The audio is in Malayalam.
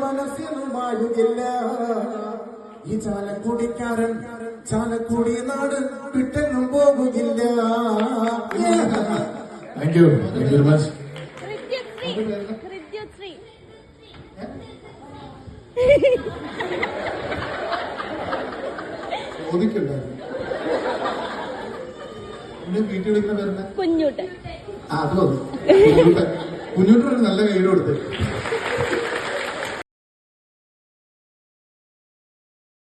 മനസ്സിനും വായുകില്ല. ഈ ചാലക്കുടിക്കാരൻ ചാലക്കുടി നാട് വിട്ടെങ്ങും പോകുകില്ല. Thank you very much. ചോദിക്കണ്ടായിരുന്നു വീട്ടിൽ വിളിക്കുന്ന പേരുന്ന കുഞ്ഞൂട്ടൻ. അത് മതി. കുഞ്ഞൂട്ടൻ നല്ല കയ്യിൽ കൊടുത്ത്